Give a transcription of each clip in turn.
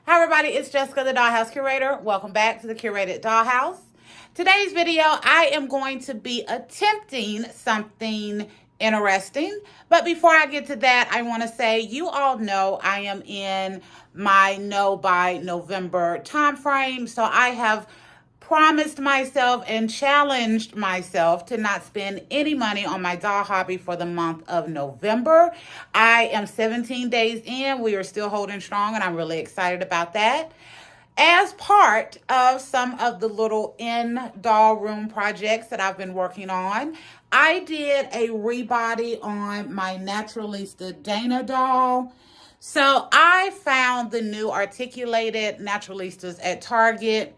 Hi everybody, it's Jessica, the Dollhouse Curator. Welcome back to the Curated Dollhouse. Today's video, I am going to be attempting something interesting. But before I get to that, I want to say, you all know I am in my No by November time frame. So I have promised myself and challenged myself to not spend any money on my doll hobby for the month of November. I am 17 days in. We are still holding strong, and I'm really excited about that. As part of some of the little in doll room projects that I've been working on, I did a rebody on my naturalista Dana doll. So I found the new articulated naturalistas at Target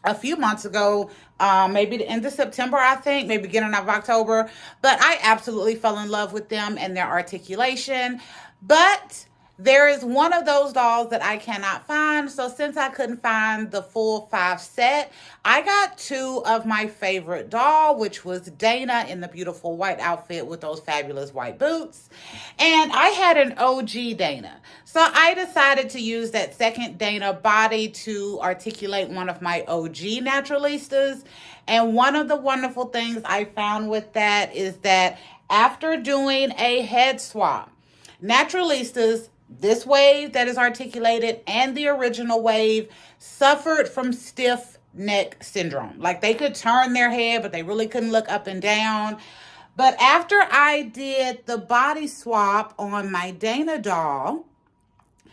a few months ago, maybe the end of September, I think, maybe beginning of October. But I absolutely fell in love with them and their articulation. But there is one of those dolls that I cannot find. So since I couldn't find the full 5 set, I got 2 of my favorite doll, which was Dana in the beautiful white outfit with those fabulous white boots. And I had an OG Dana. So I decided to use that second Dana body to articulate one of my OG naturalistas. And one of the wonderful things I found with that is that after doing a head swap, naturalistas, this wave that is articulated and the original wave, suffered from stiff neck syndrome. Like they could turn their head, but they really couldn't look up and down. But after I did the body swap on my Dana doll,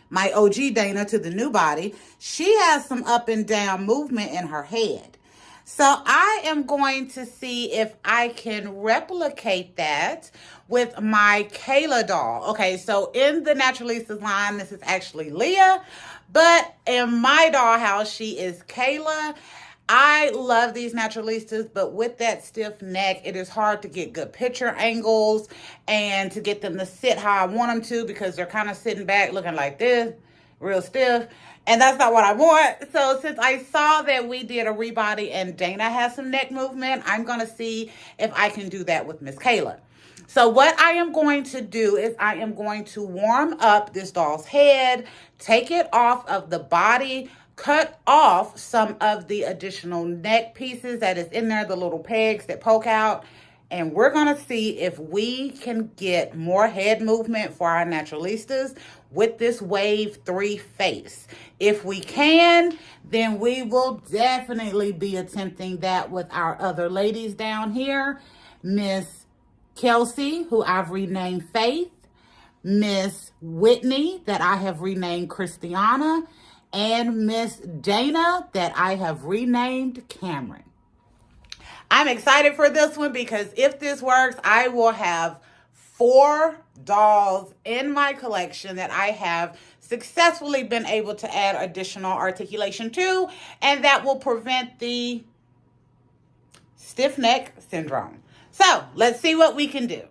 my OG Dana to the new body, she has some up and down movement in her head. So I am going to see if I can replicate that with my Kayla doll. Okay, so in the Naturalistas line, this is actually Leah, but in my dollhouse, she is Kayla. I love these naturalistas, but with that stiff neck, it is hard to get good picture angles and to get them to sit how I want them to, because they're kind of sitting back looking like this, real stiff. And that's not what I want. So since I saw that we did a rebody and Dana has some neck movement, I'm going to see if I can do that with Miss Kayla. So what I am going to do is I am going to warm up this doll's head, take it off of the body, cut off some of the additional neck pieces that is in there, the little pegs that poke out. And we're going to see if we can get more head movement for our naturalistas with this wave 3 face. If we can, then we will definitely be attempting that with our other ladies down here. Miss Kelsey, who I've renamed Faith, Miss Whitney, that I have renamed Christiana, and Miss Dana, that I have renamed Cameron. I'm excited for this one because if this works, I will have 4 dolls in my collection that I have successfully been able to add additional articulation to, and that will prevent the stiff neck syndrome. So let's see what we can do.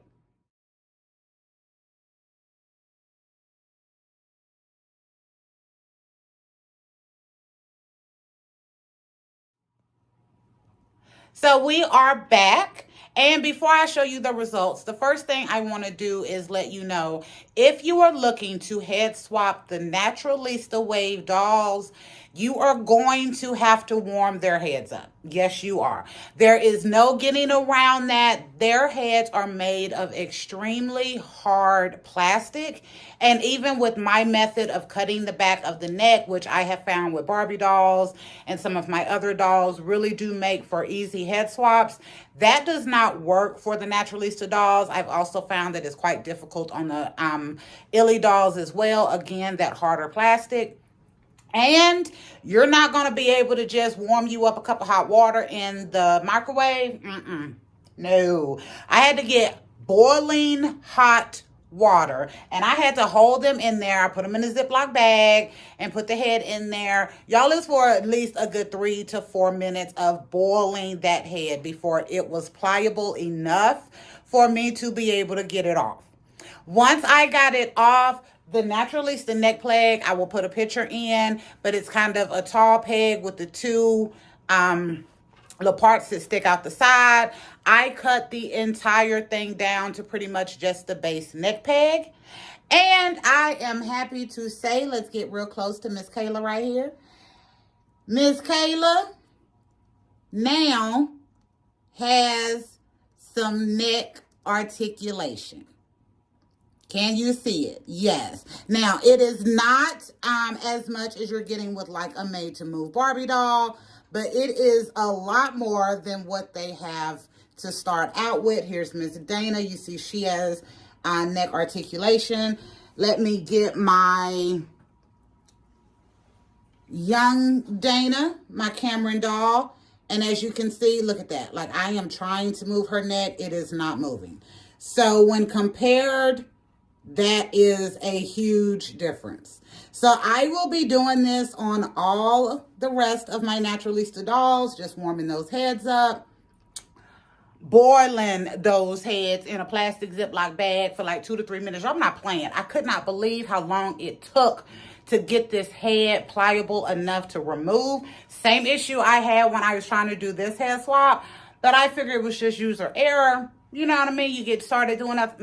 So we are back. And before I show you the results, the first thing I want to do is let you know, if you are looking to head swap the Naturalista Wave dolls, you are going to have to warm their heads up. Yes, you are. There is no getting around that. Their heads are made of extremely hard plastic. And even with my method of cutting the back of the neck, which I have found with Barbie dolls and some of my other dolls really do make for easy head swaps, that does not work for the Naturalista dolls. I've also found that it's quite difficult on the Illy dolls as well. Again, that harder plastic. And you're not going to be able to just warm you up a cup of hot water in the microwave. No. I had to get boiling hot water, and I had to hold them in there. I put them in a Ziploc bag and put the head in there. Y'all, it's for at least a good 3 to 4 minutes of boiling that head before it was pliable enough for me to be able to get it off. Once I got it off, the Naturalista neck peg, I will put a picture in, but it's kind of a tall peg with the 2 the parts that stick out the side. I cut the entire thing down to pretty much just the base neck peg. And I am happy to say, let's get real close to Miss Kayla right here. Miss Kayla now has some neck articulation. Can you see it? Yes. Now, it is not as much as you're getting with like a made-to-move Barbie doll, but it is a lot more than what they have to start out with. Here's Miss Dana. You see she has neck articulation. Let me get my young Dana, my Cameron doll. And as you can see, look at that. Like, I am trying to move her neck. It is not moving. So when compared, that is a huge difference. So I will be doing this on all the rest of my naturalista dolls, just warming those heads up, boiling those heads in a plastic Ziploc bag for like 2 to 3 minutes. I'm not playing. I could not believe how long it took to get this head pliable enough to remove. Same issue I had when I was trying to do this head swap, but I figured it was just user error. You know what I mean? You get started doing that.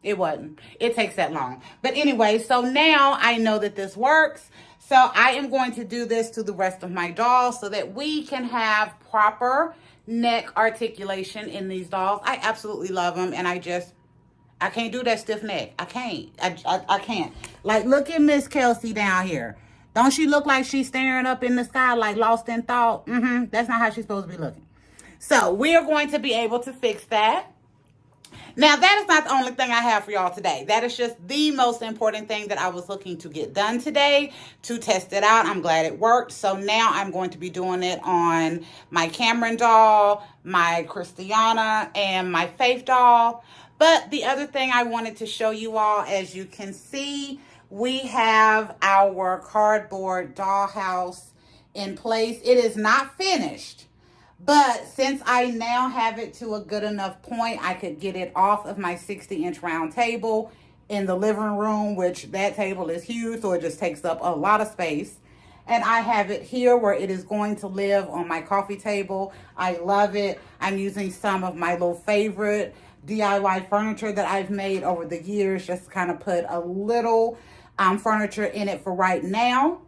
It wasn't. It takes that long. But anyway, so now I know that this works. So I am going to do this to the rest of my dolls so that we can have proper neck articulation in these dolls. I absolutely love them, and I can't do that stiff neck. I can't. I can't. Like, look at Miss Kelsey down here. Don't she look like she's staring up in the sky like lost in thought? That's not how she's supposed to be looking. So we are going to be able to fix that. Now, that is not the only thing I have for y'all today. That is just the most important thing that I was looking to get done today to test it out. I'm glad it worked. So now I'm going to be doing it on my Cameron doll, my Christiana, and my Faith doll. But the other thing I wanted to show you all, as you can see, we have our cardboard dollhouse in place. It is not finished. But since I now have it to a good enough point, I could get it off of my 60-inch round table in the living room, which that table is huge, so it just takes up a lot of space. And I have it here where it is going to live on my coffee table. I love it. I'm using some of my little favorite DIY furniture that I've made over the years, just to kind of put a little furniture in it for right now.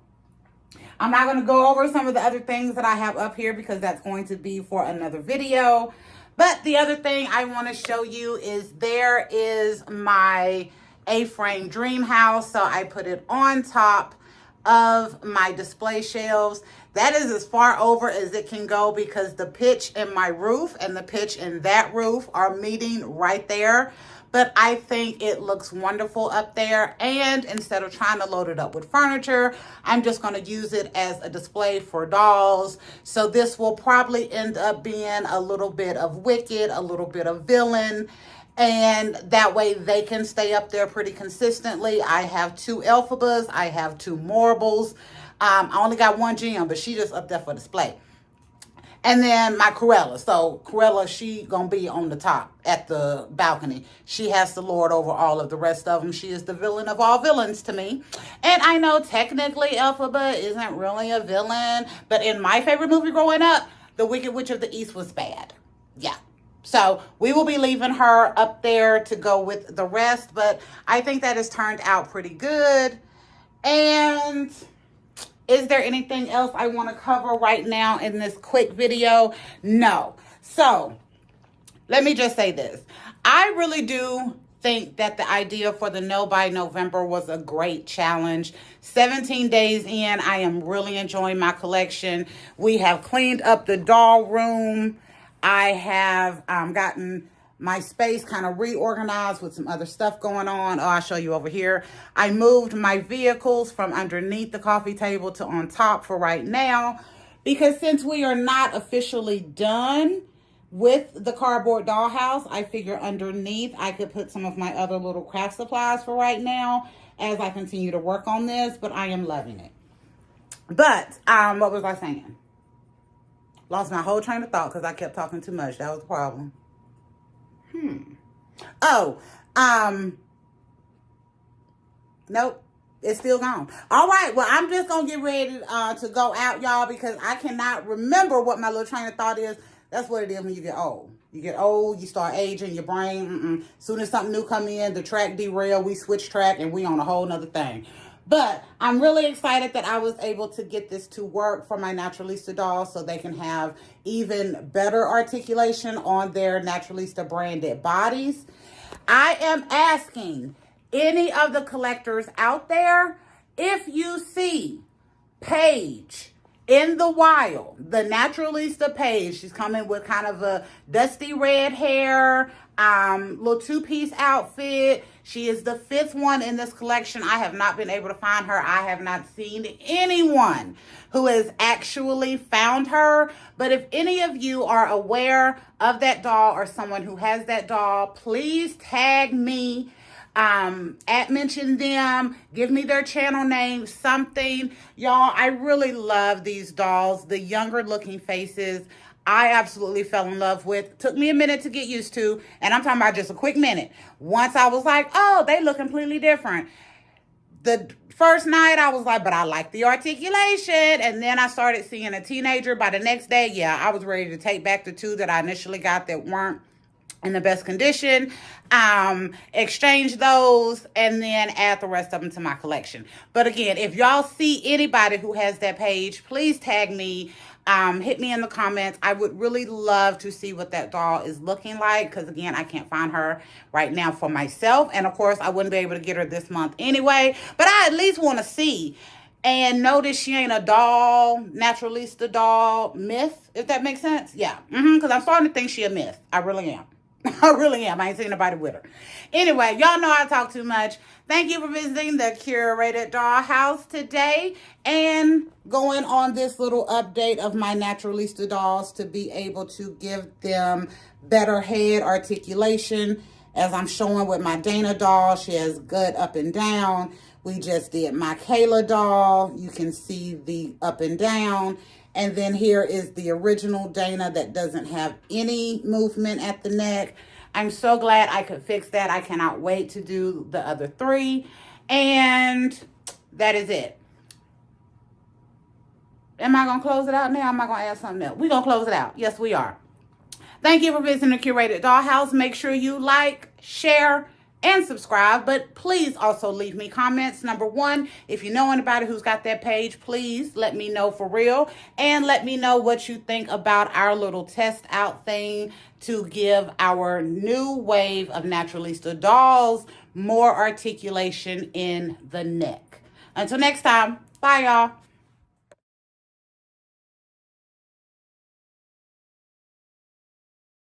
I'm not going to go over some of the other things that I have up here because that's going to be for another video. But the other thing I want to show you is there is my A-frame dream house. So I put it on top of my display shelves. That is as far over as it can go because the pitch in my roof and the pitch in that roof are meeting right there. But I think it looks wonderful up there. And instead of trying to load it up with furniture, I'm just going to use it as a display for dolls. So this will probably end up being a little bit of Wicked, a little bit of Villain. And that way they can stay up there pretty consistently. I have 2 Elphabas. I have 2 Marbles. I only got 1 Gem, but she just up there for display. And then my Cruella. So Cruella, she gonna be on the top at the balcony. She has to lord over all of the rest of them. She is the villain of all villains to me. And I know technically Elphaba isn't really a villain, but in my favorite movie growing up, The Wicked Witch of the East was bad. Yeah. So we will be leaving her up there to go with the rest, but I think that has turned out pretty good. And is there anything else I want to cover right now in this quick video? No. So let me just say this. I really do think that the idea for the No by November was a great challenge. 17 days in, I am really enjoying my collection. We have cleaned up the doll room. I have gotten my space kind of reorganized with some other stuff going on. Oh, I'll show you over here. I moved my vehicles from underneath the coffee table to on top for right now, because since we are not officially done with the cardboard dollhouse, I figure underneath I could put some of my other little craft supplies for right now as I continue to work on this, but I am loving it. But what was I saying? Lost my whole train of thought because I kept talking too much. That was the problem. Nope, it's still gone. All right, well, I'm just gonna get ready to go out, y'all, because I cannot remember what my little train of thought is. That's what it is when you get old. You get old, you start aging, your brain, Soon as something new come in, the track derail, we switch track, and we on a whole nother thing. But I'm really excited that I was able to get this to work for my Naturalista dolls so they can have even better articulation on their Naturalista branded bodies. I am asking any of the collectors out there, if you see Paige in the wild, the Naturalista Paige, she's coming with kind of a dusty red hair, little two-piece outfit. She is the 5th one in this collection. I have not been able to find her. I have not seen anyone who has actually found her. But if any of you are aware of that doll or someone who has that doll, please tag me. Mention them, give me their channel name, something. Y'all, I really love these dolls. The younger looking faces, I absolutely fell in love with. Took me a minute to get used to, and I'm talking about just a quick minute. Once I was like, oh, they look completely different. The first night I was like, but I like the articulation. And then I started seeing a teenager. By the next day, yeah, I was ready to take back the 2 that I initially got that weren't in the best condition, exchange those, and then add the rest of them to my collection. But again, if y'all see anybody who has that page, please tag me, hit me in the comments. I would really love to see what that doll is looking like, because again, I can't find her right now for myself, and of course, I wouldn't be able to get her this month anyway, but I at least want to see and notice she ain't a doll, Naturalista doll myth, if that makes sense. Yeah, because I'm starting to think she a myth. I really am. I really am. I ain't seen nobody with her. Anyway, y'all know I talk too much. Thank you for visiting the Curated Dollhouse today and going on this little update of my Naturalista dolls to be able to give them better head articulation. As I'm showing with my Dana doll, she has gut up and down. We just did my Kayla doll. You can see the up and down. And then here is the original Dana that doesn't have any movement at the neck. I'm so glad I could fix that. I cannot wait to do the other 3. And that is it. Am I going to close it out now? Am I going to add something else? We're going to close it out. Yes, we are. Thank you for visiting the Curated Dollhouse. Make sure you like, share, and subscribe, but please also leave me comments. Number 1, if you know anybody who's got that page, please let me know for real, and let me know what you think about our little test out thing to give our new wave of Naturalista dolls more articulation in the neck. Until next time, bye y'all.